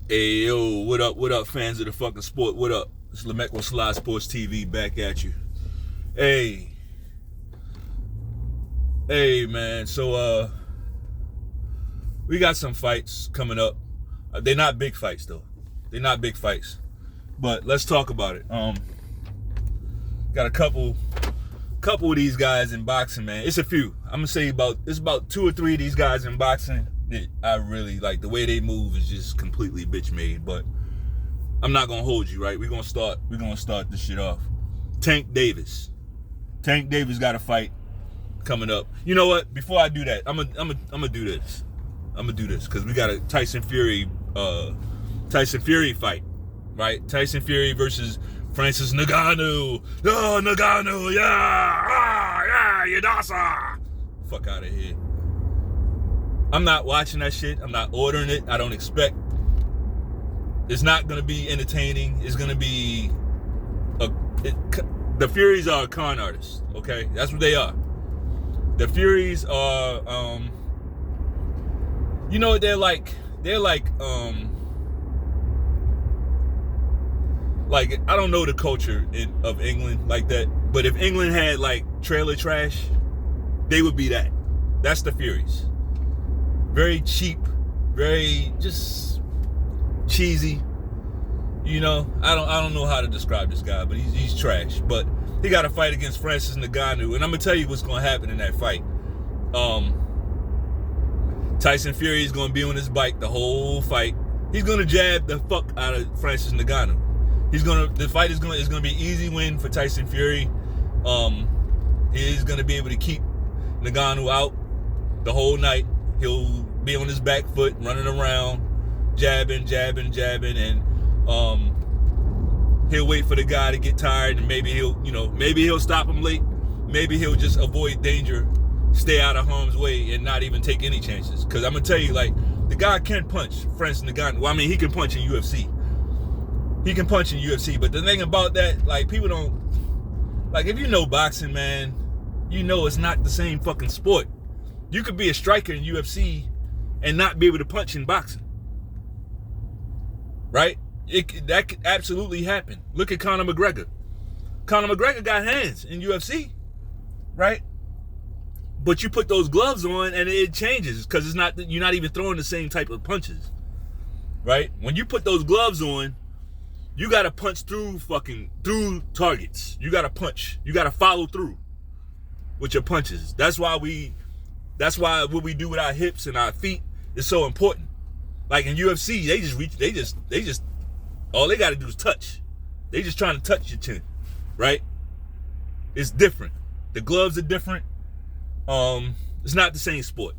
Hey yo, what up, fans of the fucking sport? What up? It's Lamech with selahsportstv back at you. Hey, hey man. So we got some fights coming up. They're not big fights though. They're not big fights. But let's talk about it. Got a couple of these guys in boxing, man. It's a few. I'm gonna say it's about 2 or 3 of these guys in boxing that I really like. The way they move is just completely bitch made. But I'm not gonna hold you, right? We're gonna start this shit off. Tank Davis got a fight coming up. You know what? Before I do that, I'm gonna do this. I'm gonna do this because we got a Tyson Fury fight, right? Tyson Fury versus Francis Ngannou. Oh, Ngannou, yeah, Yadasa. Fuck out of here. I'm not watching that shit. I'm not ordering it. I don't expect. It's not gonna be entertaining. It's gonna be the Furies are con artists. Okay, that's what they are. The Furies are, you know what they're like? They're like I don't know the culture of England like that, but if England had like trailer trash, they would be that. That's the Furies. Very cheap, very just cheesy. You know, I don't know how to describe this guy, but he's trash. But he got a fight against Francis Ngannou, and I'm gonna tell you what's gonna happen in that fight. Tyson Fury is gonna be on his bike the whole fight. He's gonna jab the fuck out of Francis Ngannou. The fight is gonna be an easy win for Tyson Fury. He's gonna be able to keep Ngannou out the whole night. He'll be on his back foot, running around, jabbing, and he'll wait for the guy to get tired, and maybe he'll stop him late. Maybe he'll just avoid danger, stay out of harm's way, and not even take any chances. Because I'm gonna tell you, like, the guy can punch, Francis Ngannou. Well, I mean, he can punch in UFC. But the thing about that, like, people don't, like, if you know boxing, man, you know it's not the same fucking sport. You could be a striker in UFC and not be able to punch in boxing. Right? That could absolutely happen. Look at Conor McGregor. Conor McGregor got hands in UFC, right? But you put those gloves on and it changes because you're not even throwing the same type of punches, right? When you put those gloves on, you got to punch through targets. You got to punch. You got to follow through with your punches. That's why what we do with our hips and our feet is so important. Like in UFC, they just all they got to do is touch. They just trying to touch your chin, right? It's different. The gloves are different. It's not the same sport.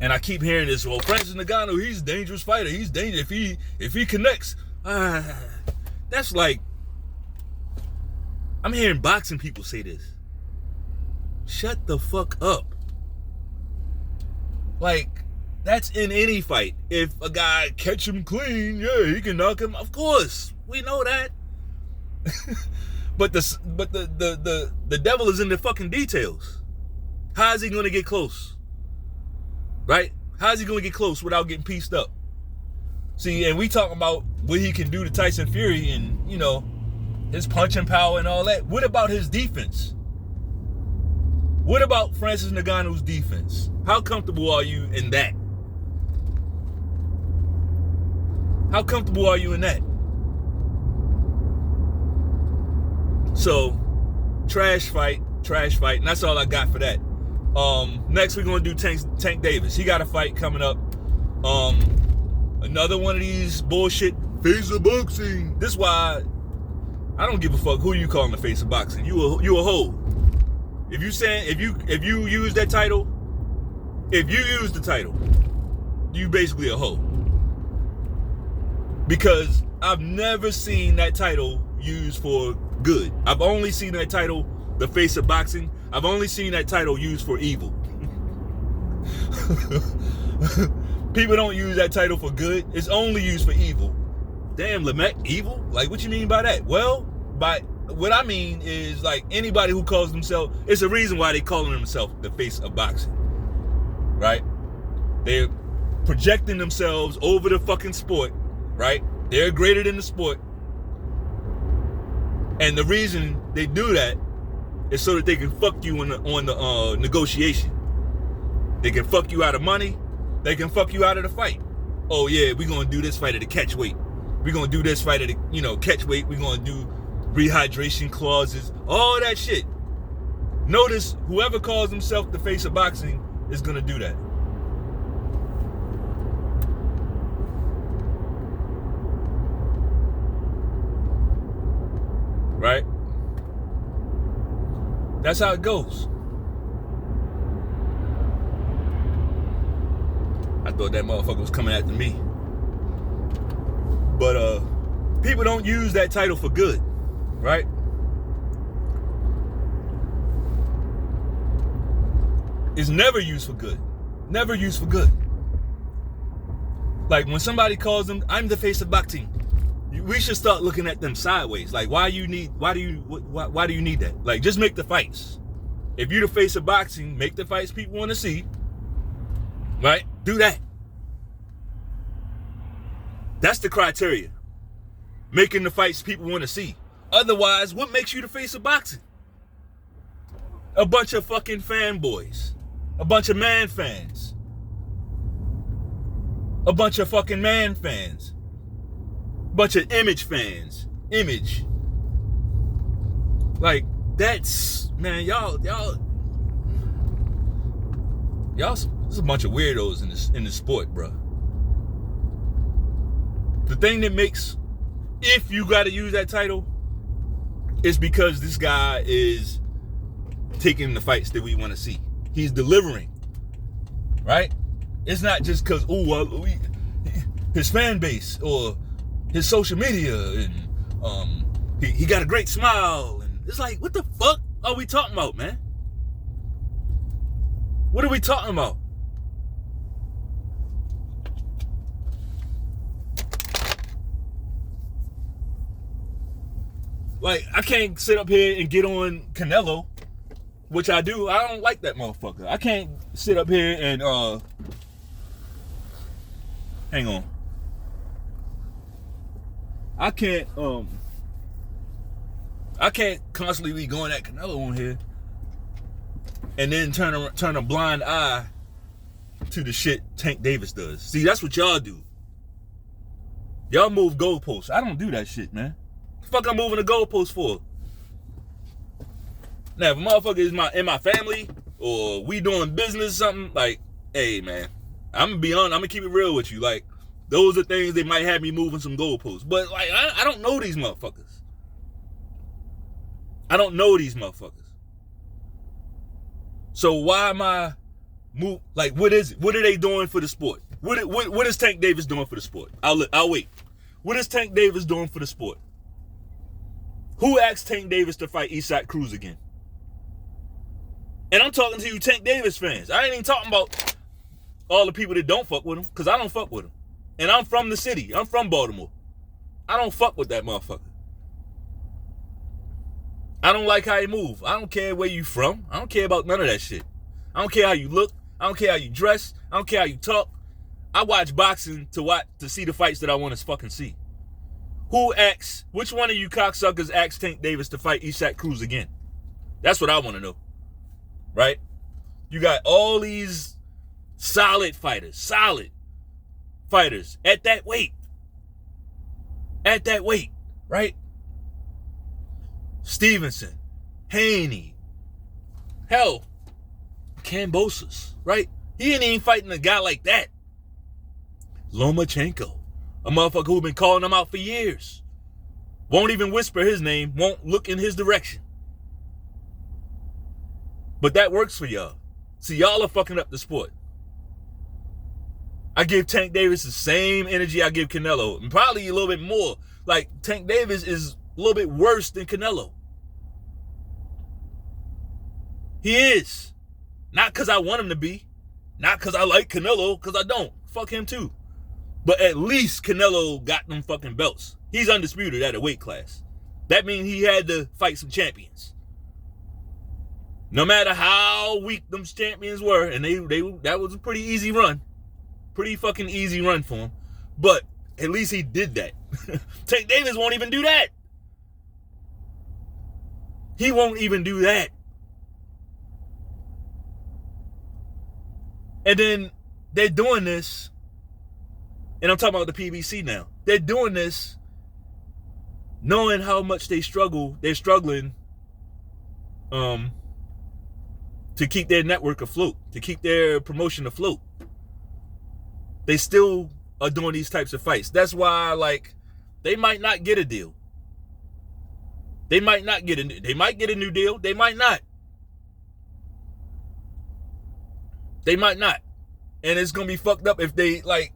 And I keep hearing this. Well, Francis Ngannou, he's a dangerous fighter. He's dangerous if he connects. That's like, I'm hearing boxing people say this. Shut the fuck up. Like, that's in any fight. If a guy catch him clean, yeah, he can knock him. Of course, we know that. But the devil is in the fucking details. How is he gonna get close? Right? How is he gonna get close without getting pieced up? See, and we talking about what he can do to Tyson Fury and, you know, his punching power and all that. What about his defense? What about Francis Ngannou's defense? How comfortable are you in that? How comfortable are you in that? So, trash fight, and that's all I got for that. Next we're gonna do Tank Davis. He got a fight coming up. Another one of these bullshit face of boxing. This is why I don't give a fuck who you calling the face of boxing. You a hoe. If you use that title, you basically a hoe. Because I've never seen that title used for good. I've only seen that title, the face of boxing. I've only seen that title used for evil. People don't use that title for good. It's only used for evil. Damn, Lamech, evil? Like, what you mean by that? Well, what I mean is, like, anybody who calls themselves, it's a reason why they calling themselves the face of boxing, right? projecting themselves over the fucking sport, right? They're greater than the sport. And the reason they do that is so that they can fuck you on the negotiation. They can fuck you out of money. They can fuck you out of the fight. Oh yeah, we're gonna do this fight at the catch weight. We're gonna do this fight at the catch weight. We're gonna do rehydration clauses, all that shit. Notice whoever calls himself the face of boxing is gonna do that. Right? That's how it goes. I thought that motherfucker was coming after me. But people don't use that title for good, right? It's never used for good. Never used for good. Like when somebody calls them, I'm the face of boxing, we should start looking at them sideways. Like, why do you need that? Like, just make the fights. If you're the face of boxing, make the fights people want to see. Right? Do that. That's the criteria. Making the fights people want to see. Otherwise, what makes you the face of boxing? A bunch of fucking fanboys. A bunch of man fans. A bunch of fucking man fans. Bunch of image fans. Image. Like, that's, man, y'all, there's a bunch of weirdos in this sport, bro. The thing that makes, if you got to use that title, is because this guy is taking the fights that we want to see. He's delivering, right? It's not just because, his fan base or his social media and he got a great smile. And it's like, what the fuck are we talking about, man? What are we talking about? Like, I can't sit up here and get on Canelo, which I do. I don't like that motherfucker. I can't sit up here and hang on. I can't constantly be going at Canelo on here and then turn a blind eye to the shit Tank Davis does. See, that's what y'all do. Y'all move goalposts. I don't do that shit, man. The fuck I'm moving the goalposts for? Now, if a motherfucker is in my family or we doing business or something, like, hey, man, I'm gonna be honest, I'm gonna keep it real with you. Like, those are things that might have me moving some goalposts. But, like, I don't know these motherfuckers. I don't know these motherfuckers. So why am I like, what is it? What are they doing for the sport? What is Tank Davis doing for the sport? I'll wait. What is Tank Davis doing for the sport? Who asked Tank Davis to fight Isaac Cruz again? And I'm talking to you Tank Davis fans. I ain't even talking about all the people that don't fuck with him, because I don't fuck with him. And I'm from the city. I'm from Baltimore. I don't fuck with that motherfucker. I don't like how he move. I don't care where you from. I don't care about none of that shit. I don't care how you look. I don't care how you dress. I don't care how you talk. I watch boxing to see the fights that I want to fucking see. Which one of you cocksuckers asked Tank Davis to fight Isaac Cruz again? That's what I want to know. Right? You got all these solid fighters at that weight. Right? Stevenson, Haney, hell, Kambosos, right? He ain't even fighting a guy like that. Lomachenko, a motherfucker who been calling him out for years. Won't even whisper his name, won't look in his direction. But that works for y'all. See, y'all are fucking up the sport. I give Tank Davis the same energy I give Canelo, and probably a little bit more. Like, Tank Davis is a little bit worse than Canelo. He is. Not because I want him to be. Not because I like Canelo, because I don't. Fuck him too. But at least Canelo got them fucking belts. He's undisputed at a weight class. That means he had to fight some champions. No matter how weak them champions were, and that was a pretty easy run. Pretty fucking easy run for him. But at least he did that. Tank Davis won't even do that. He won't even do that. And then they're doing this, and I'm talking about the PBC now. They're doing this knowing how much they're struggling to keep their network afloat, to keep their promotion afloat. They still are doing these types of fights. That's why, like, they might not get a deal. They might get a new deal. They might not. They might not. And it's going to be fucked up if they, like,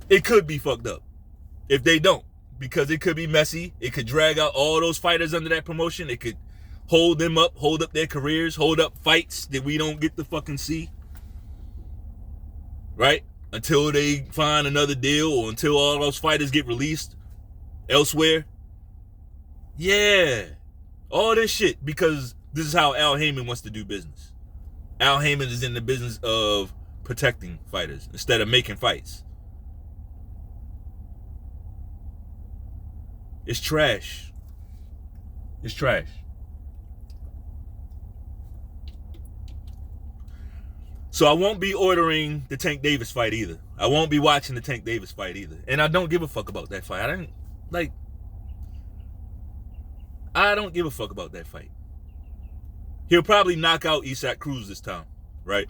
it could be fucked up if they don't, because it could be messy. It could drag out all those fighters under that promotion. It could hold them up, hold up their careers, hold up fights that we don't get to fucking see. Right? Until they find another deal, or until all those fighters get released elsewhere. Yeah. All this shit, because this is how Al Heyman wants to do business. Al Heyman is in the business of protecting fighters instead of making fights. It's trash. It's trash. So I won't be ordering the Tank Davis fight either. I won't be watching the Tank Davis fight either. And I don't give a fuck about that fight. I don't give a fuck about that fight. He'll probably knock out Isaac Cruz this time, right?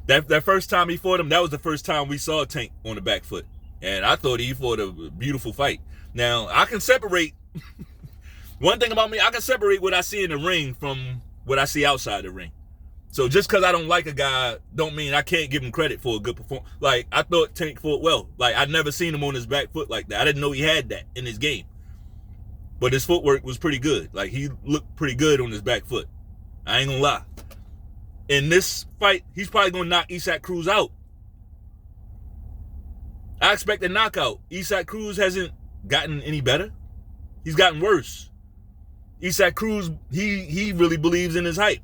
That first time he fought him, that was the first time we saw Tank on the back foot. And I thought he fought a beautiful fight. Now, I can separate, one thing about me, I can separate what I see in the ring from what I see outside the ring. So just because I don't like a guy, don't mean I can't give him credit for a good performance. Like, I thought Tank fought well. Like, I'd never seen him on his back foot like that. I didn't know he had that in his game. But his footwork was pretty good. Like, he looked pretty good on his back foot. I ain't gonna lie. In this fight, he's probably gonna knock Isaac Cruz out. I expect a knockout. Isaac Cruz hasn't gotten any better. He's gotten worse. Isaac Cruz, he really believes in his hype.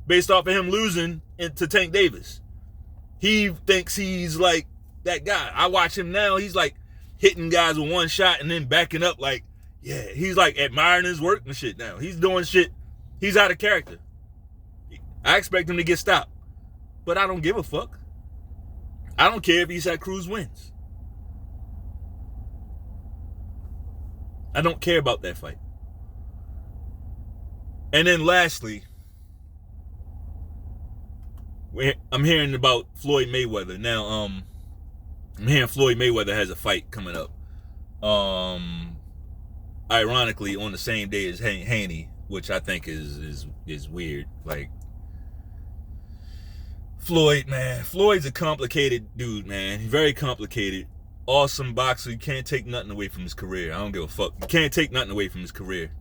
Based off of him losing to Tank Davis. He thinks he's like that guy. I watch him now. He's like hitting guys with one shot and then backing up like, yeah, he's like admiring his work and shit now. He's doing shit. He's out of character. I expect him to get stopped. But I don't give a fuck. I don't care if Isaac Cruz wins. I don't care about that fight. And then lastly, I'm hearing about Floyd Mayweather. Now, I'm hearing Floyd Mayweather has a fight coming up. Ironically, on the same day as Haney, which I think is weird. Like, Floyd, man. Floyd's a complicated dude, man. He's very complicated. Awesome boxer. You can't take nothing away from his career. I don't give a fuck. You can't take nothing away from his career.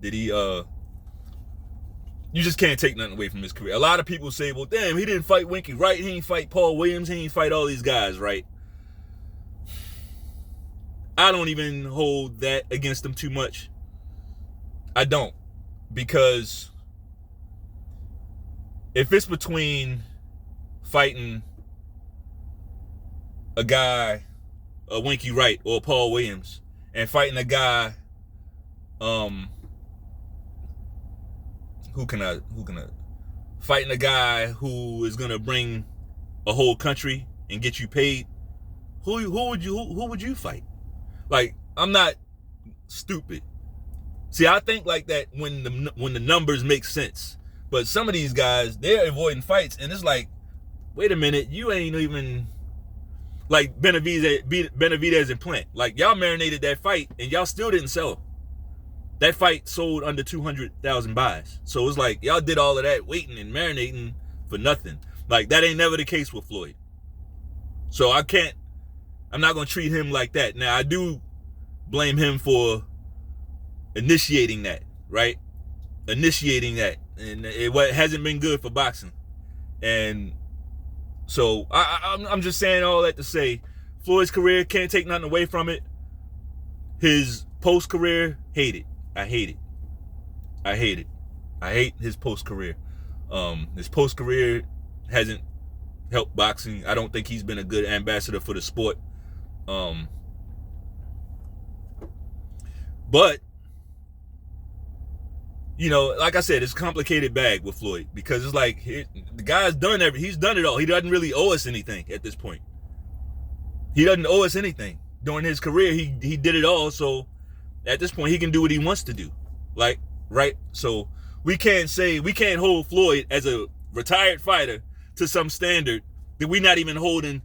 You just can't take nothing away from his career. A lot of people say, well, damn, he didn't fight Winky Wright. He didn't fight Paul Williams. He didn't fight all these guys, right? I don't even hold that against him too much. I don't. Because if it's between fighting a guy, a Winky Wright or Paul Williams, and fighting a guy, fighting a guy who is gonna bring a whole country and get you paid, who would you fight? Like, I'm not stupid. See, I think like that when the numbers make sense. But some of these guys, they're avoiding fights, and it's like, wait a minute, you ain't even like Benavidez and Plant. Like, y'all marinated that fight and y'all still didn't sell him. That fight sold under 200,000 buys. So it's like, y'all did all of that waiting and marinating for nothing. Like, that ain't never the case with Floyd. So I'm not going to treat him like that. Now, I do blame him for initiating that, right? Initiating that. And it hasn't been good for boxing. And so I'm just saying all that to say, Floyd's career, can't take nothing away from it. His post-career, hate it. I hate it. I hate his post-career. His post-career hasn't helped boxing. I don't think he's been a good ambassador for the sport. But you know, like I said, it's a complicated bag with Floyd, because it's like the guy's he's done it all. He doesn't really owe us anything at this point. He doesn't owe us anything. During his career, he did it all. So at this point, he can do what he wants to do. Like, right? So we can't hold Floyd as a retired fighter to some standard that we're not even holding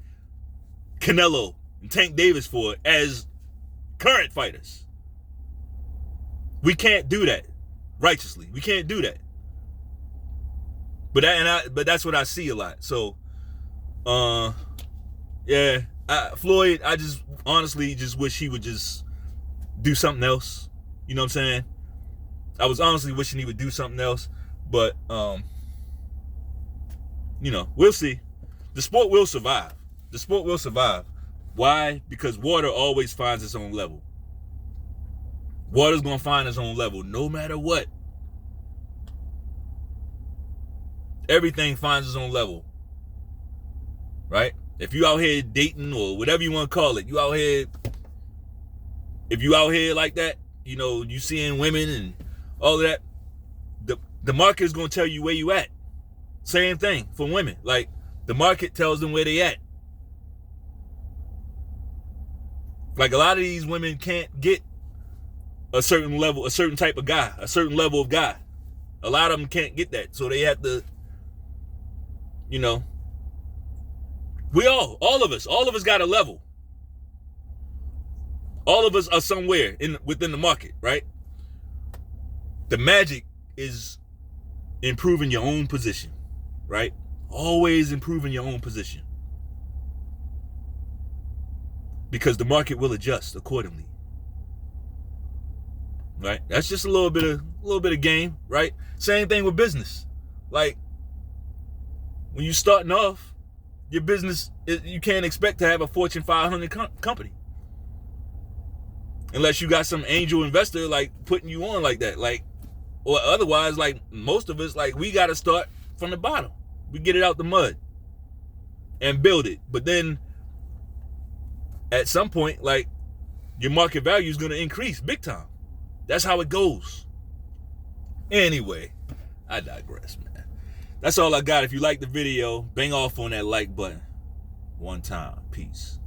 Canelo and Tank Davis for as current fighters. We can't do that righteously. We can't do that. But that's what I see a lot. So, yeah, Floyd, I just honestly just wish he would just do something else. You know what I'm saying? I was honestly wishing he would do something else, but you know, we'll see. The sport will survive. The sport will survive. Why? Because water always finds its own level. Water's gonna find its own level no matter what. Everything finds its own level. Right? If you out here dating or whatever you want to call it, if you out here like that, you know, you seeing women and all of that, the market is gonna tell you where you at. Same thing for women. Like, the market tells them where they at. Like, a lot of these women can't get a certain level, a certain type of guy, a certain level of guy. A lot of them can't get that. So they have to, you know, all of us got a level. All of us are somewhere within the market, right? The magic is improving your own position, right? Always improving your own position. Because the market will adjust accordingly. Right? That's just a little bit of game, right? Same thing with business. Like, when you're starting off, your business, you can't expect to have a Fortune 500 company. Unless you got some angel investor, like, putting you on like that. Like, or otherwise, like, most of us, like, we got to start from the bottom. We get it out the mud and build it. But then, at some point, like, your market value is going to increase big time. That's how it goes. Anyway, I digress, man. That's all I got. If you like the video, bang off on that like button one time. Peace.